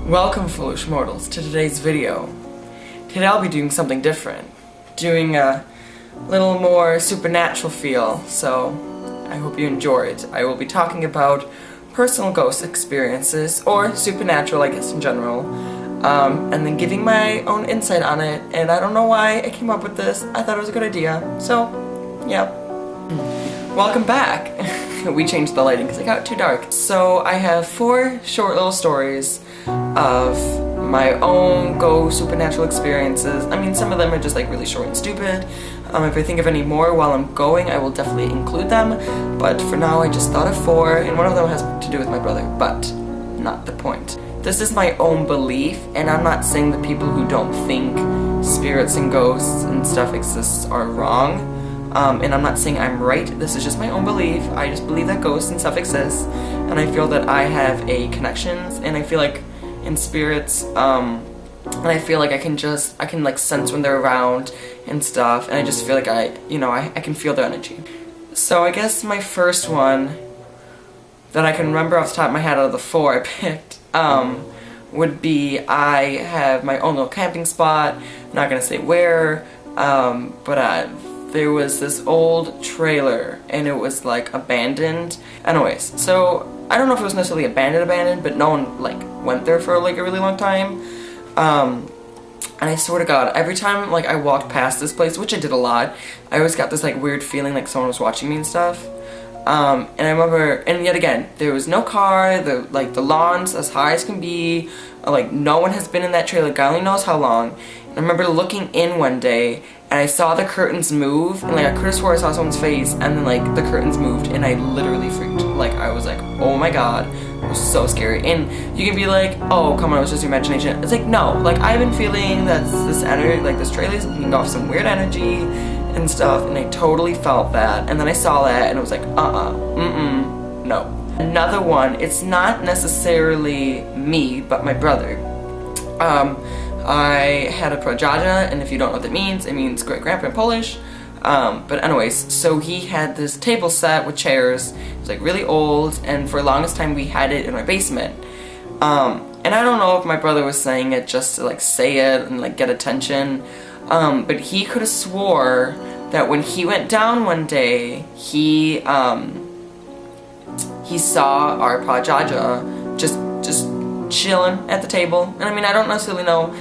Welcome, foolish mortals, to today's video. Today I'll be doing something different, doing a little more supernatural feel, so I hope you enjoy it. I will be talking about personal ghost experiences, or supernatural I guess in general, and then giving my own insight on it, and I don't know why I came up with this. I thought it was a good idea, so yeah. Welcome back. We changed the lighting because it got too dark. So I have 4 short little stories of my own ghost supernatural experiences. I mean, some of them are just like really short and stupid. If I think of any more while I'm going, I will definitely include them. But for now, I just thought of 4, and one of them has to do with my brother, but not the point. This is my own belief, and I'm not saying that people who don't think spirits and ghosts and stuff exists are wrong. And I'm not saying I'm right, this is just my own belief. I just believe that ghosts and stuff exist, and I feel that I have a connections, and I feel like in spirits, and I feel like I can like sense when they're around and stuff, and I just feel like I can feel their energy. So I guess my first one that I can remember off the top of my head out of the 4 I picked, would be I have my own little camping spot. I'm not gonna say where, but there was this old trailer, and it was like abandoned. Anyways, so I don't know if it was necessarily abandoned, but no one like went there for like a really long time. And I swear to God, every time like I walked past this place, which I did a lot, I always got this like weird feeling like someone was watching me and stuff. And I remember, and yet again, there was no car, the lawn's as high as can be, like no one has been in that trailer, God only knows how long. And I remember looking in one day, and I saw the curtains move, and like I could have swore I saw someone's face, and then like the curtains moved, and I literally freaked. Like I was like, oh my God, it was so scary. And you can be like, oh come on, it was just your imagination. It's like, no, like I've been feeling that this energy, like this trailer is giving off some weird energy and stuff, and I totally felt that. And then I saw that, and it was like, no. Another one, it's not necessarily me, but my brother. I had a prajaja, and if you don't know what that means, it means great-grandpa in Polish. But anyways, so he had this table set with chairs. It was like really old, and for the longest time we had it in our basement. And I don't know if my brother was saying it just to like say it and like get attention, but he could have swore that when he went down one day, he saw our prajaja just chilling at the table. And I mean, I don't necessarily know.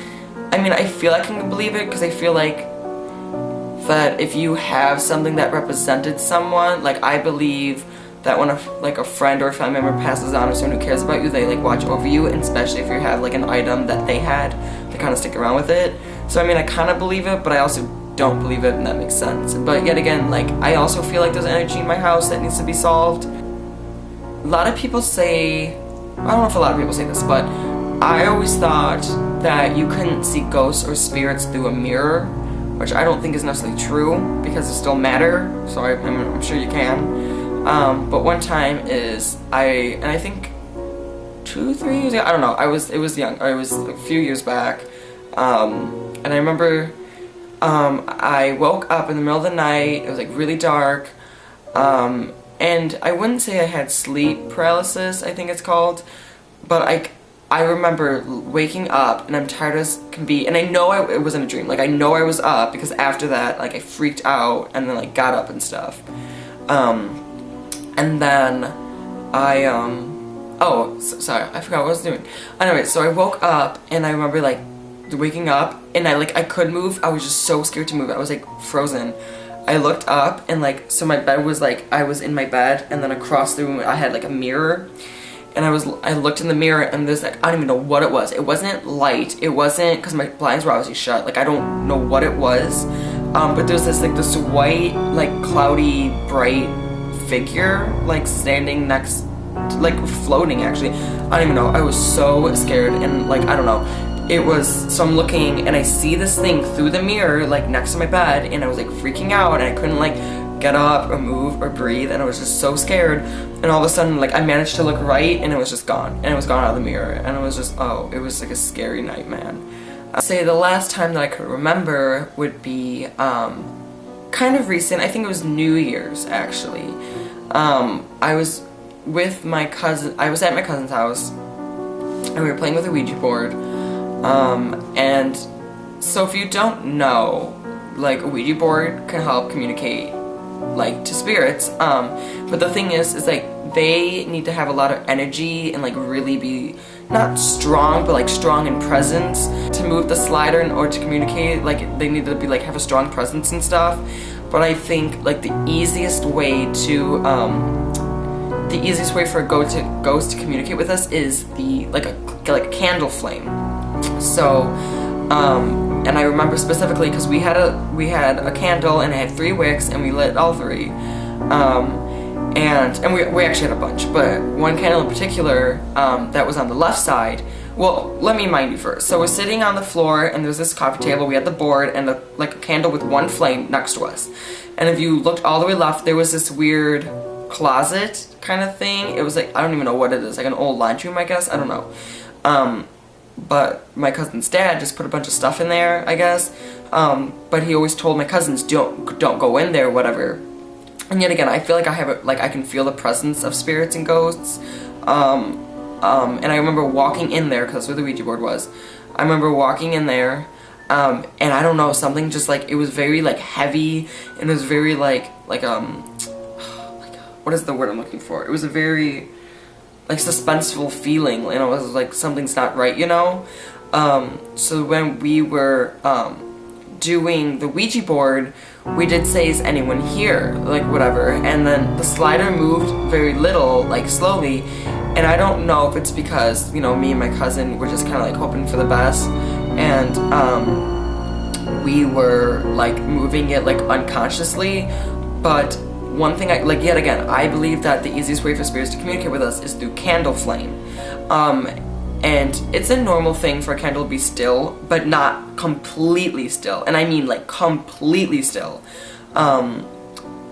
I mean, I feel I can believe it because I feel like that if you have something that represented someone, like I believe that when a friend or a family member passes on, or someone who cares about you, they like watch over you, and especially if you have like an item that they had, they kind of stick around with it. So I mean, I kind of believe it, but I also don't believe it, and that makes sense. But yet again, like I also feel like there's energy in my house that needs to be solved. A lot of people say, I don't know if a lot of people say this, but I always thought that you couldn't see ghosts or spirits through a mirror, which I don't think is necessarily true, because it still matter, so I'm sure you can. But one time I think 2, 3 years ago, I don't know, it was a few years back, and I remember I woke up in the middle of the night. It was like really dark, and I wouldn't say I had sleep paralysis, I think it's called, but I remember waking up, and I'm tired as can be, and I know it wasn't a dream. Like I know I was up, because after that, like I freaked out, and then like got up and stuff. And then sorry, I forgot what I was doing. Anyway, so I woke up, and I remember like waking up, and I couldn't move. I was just so scared to move. I was like frozen. I looked up, and like, so my bed was like, I was in my bed, and then across the room I had like a mirror, and I looked in the mirror, and there's like, I don't even know what it was. It wasn't light, it wasn't, because my blinds were obviously shut, like I don't know what it was, but there's this white, like cloudy, bright figure, like standing next to, like floating actually. I don't even know, I was so scared, and like, I don't know. It was, so I'm looking, and I see this thing through the mirror, like next to my bed, and I was like freaking out, and I couldn't like get up or move or breathe, and I was just so scared. And all of a sudden, like I managed to look right, and it was just gone, and it was gone out of the mirror, and it was just, oh, it was like a scary night, man. I'd say the last time that I could remember would be kind of recent. I think it was New Year's actually. I was with my cousin. I was at my cousin's house, and we were playing with a Ouija board. And so if you don't know, like, a Ouija board can help communicate, like, to spirits, but the thing is like, they need to have a lot of energy and, like, really be, not strong, but, like, strong in presence to move the slider in order to communicate. Like, they need to be, like, have a strong presence and stuff. But I think, like, the easiest way for a ghost to communicate with us is like a candle flame. So, and I remember specifically because we had a candle and it had 3 wicks and we lit all 3. And we actually had a bunch, but one candle in particular that was on the left side. Well, let me mind you first. So we're sitting on the floor and there's this coffee table, we had the board and like a candle with 1 flame next to us. And if you looked all the way left, there was this weird closet kind of thing. It was like, I don't even know what it is, like an old laundry room, I guess, I don't know. But my cousin's dad just put a bunch of stuff in there, I guess. But he always told my cousins, don't go in there, whatever. And yet again, I feel like I can feel the presence of spirits and ghosts. And I remember walking in there, because that's where the Ouija board was. I remember walking in there, and I don't know, something just like, it was very like heavy, and it was very like what is the word I'm looking for? It was a very like suspenseful feeling, and it was like something's not right, you know? So when we were doing the Ouija board, we did say, is anyone here? Like, whatever. And then the slider moved very little, like slowly. And I don't know if it's because, you know, me and my cousin were just kind of like hoping for the best. And we were like moving it like unconsciously. But one thing, yet again, I believe that the easiest way for spirits to communicate with us is through candle flame. And it's a normal thing for a candle to be still, but not completely still. And I mean like completely still.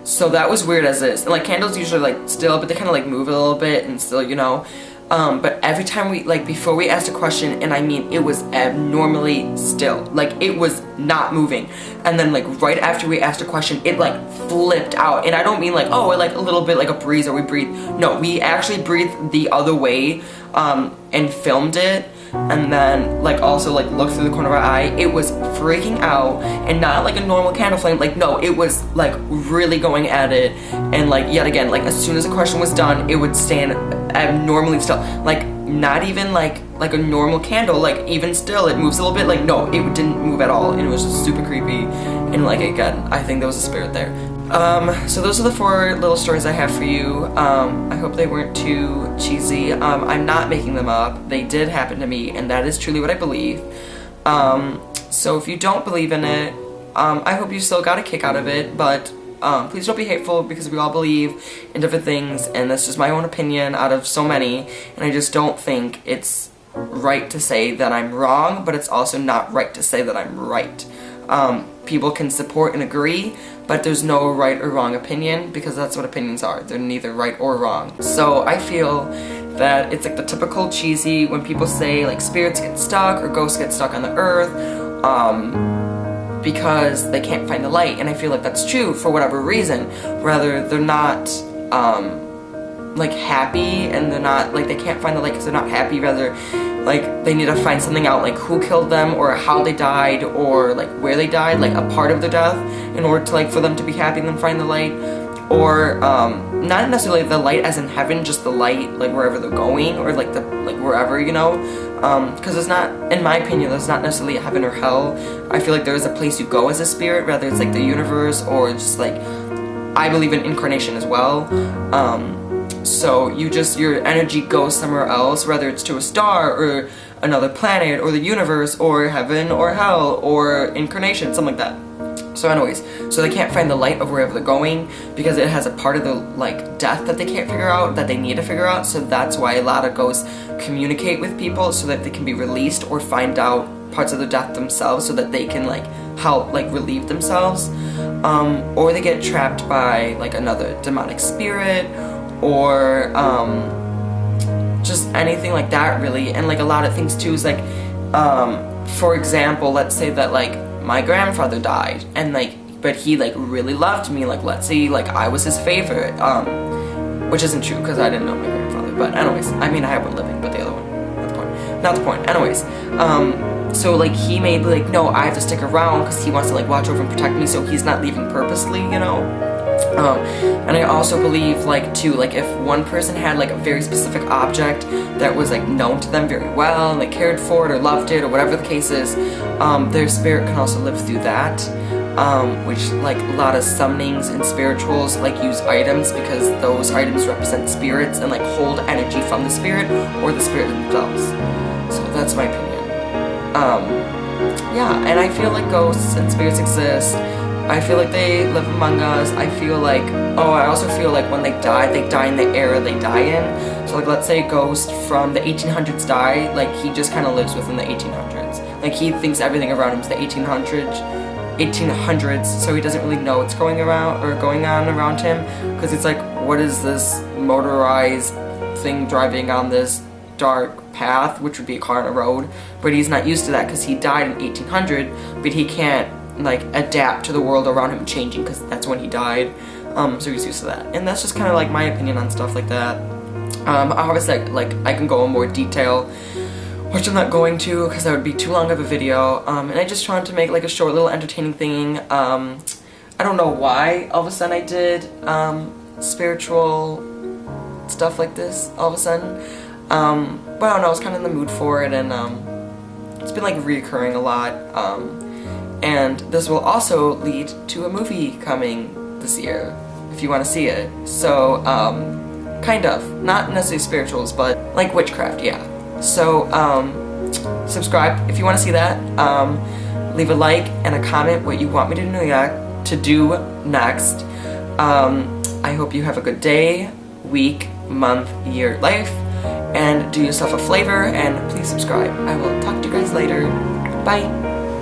So that was weird as is. And like candles usually like still, but they kind of like move a little bit and still, you know. But every time we, like before we asked a question, and I mean it was abnormally still. Like it was not moving. And then like right after we asked a question, it like flipped out. And I don't mean like, oh, like a little bit like a breeze or we breathe. No, we actually breathed the other way. And filmed it, and then like also like looked through the corner of our eye. It was freaking out, and not like a normal candle flame, like no, it was like really going at it. And like yet again, like as soon as the question was done, it would stand abnormally still, like not even like a normal candle, like even still it moves a little bit, like no, it didn't move at all, and it was just super creepy. And like again, I think there was a spirit there. So those are the 4 little stories I have for you. I hope they weren't too cheesy. I'm not making them up. They did happen to me, and that is truly what I believe. So if you don't believe in it, I hope you still got a kick out of it, but please don't be hateful, because we all believe in different things, and that's just my own opinion out of so many, and I just don't think it's right to say that I'm wrong, but it's also not right to say that I'm right. People can support and agree, but there's no right or wrong opinion, because that's what opinions are. They're neither right or wrong. So I feel that it's like the typical cheesy when people say like spirits get stuck or ghosts get stuck on the earth because they can't find the light. And I feel like that's true for whatever reason. Rather, they're not like happy, and they're not like, they can't find the light because they're not happy. Rather, like they need to find something out, like who killed them or how they died or like where they died, like a part of their death, in order to like for them to be happy and then find the light. Or not necessarily the light as in heaven, just the light like wherever they're going, or like the wherever, you know, because it's not, in my opinion, there's not necessarily a heaven or hell. I feel like there is a place you go as a spirit, whether it's like the universe or just like, I believe in incarnation as well. So your energy goes somewhere else, whether it's to a star or another planet or the universe or heaven or hell or incarnation, something like that. So anyways, so they can't find the light of wherever they're going because it has a part of the like death that they can't figure out, that they need to figure out. So that's why a lot of ghosts communicate with people so that they can be released or find out parts of the death themselves so that they can like help like relieve themselves. Or they get trapped by like another demonic spirit, or just anything like that really. And like a lot of things too is like, for example, let's say that like my grandfather died and like, but he like really loved me, like let's say like I was his favorite, which isn't true because I didn't know my grandfather, but anyways, I mean I have one living, but the other one, that's the point. not the point. Anyways, so like he made like, no, I have to stick around because he wants to like watch over and protect me, so he's not leaving purposely, you know. And I also believe like too, like if one person had like a very specific object that was like known to them very well and they cared for it or loved it or whatever the case is, their spirit can also live through that. Which like a lot of summonings and spirituals like use items because those items represent spirits and like hold energy from the spirit or the spirit themselves. So that's my opinion. Yeah, and I feel like ghosts and spirits exist. I feel like they live among us. I feel like, I also feel like when they die in the era they die in. So like let's say a ghost from the 1800s die, like he just kind of lives within the 1800s. Like he thinks everything around him is the 1800s, so he doesn't really know what's going on around him, because it's like, what is this motorized thing driving on this dark path, which would be a car on a road, but he's not used to that because he died in 1800, but he can't like adapt to the world around him changing because that's when he died, so he's used to that. And that's just kind of like my opinion on stuff like that. Obviously like I can go in more detail, which I'm not going to because that would be too long of a video, and I just wanted to make like a short little entertaining thing. I don't know why all of a sudden I did spiritual stuff like this all of a sudden, but I don't know, I was kind of in the mood for it, and it's been like reoccurring a lot, and this will also lead to a movie coming this year if you want to see it. So kind of, not necessarily spirituals, but like witchcraft, yeah. So, subscribe if you want to see that. Leave a like and a comment what you want me to do next. I hope you have a good day, week, month, year, life, and do yourself a flavor, and please subscribe. I will talk to you guys later. Bye!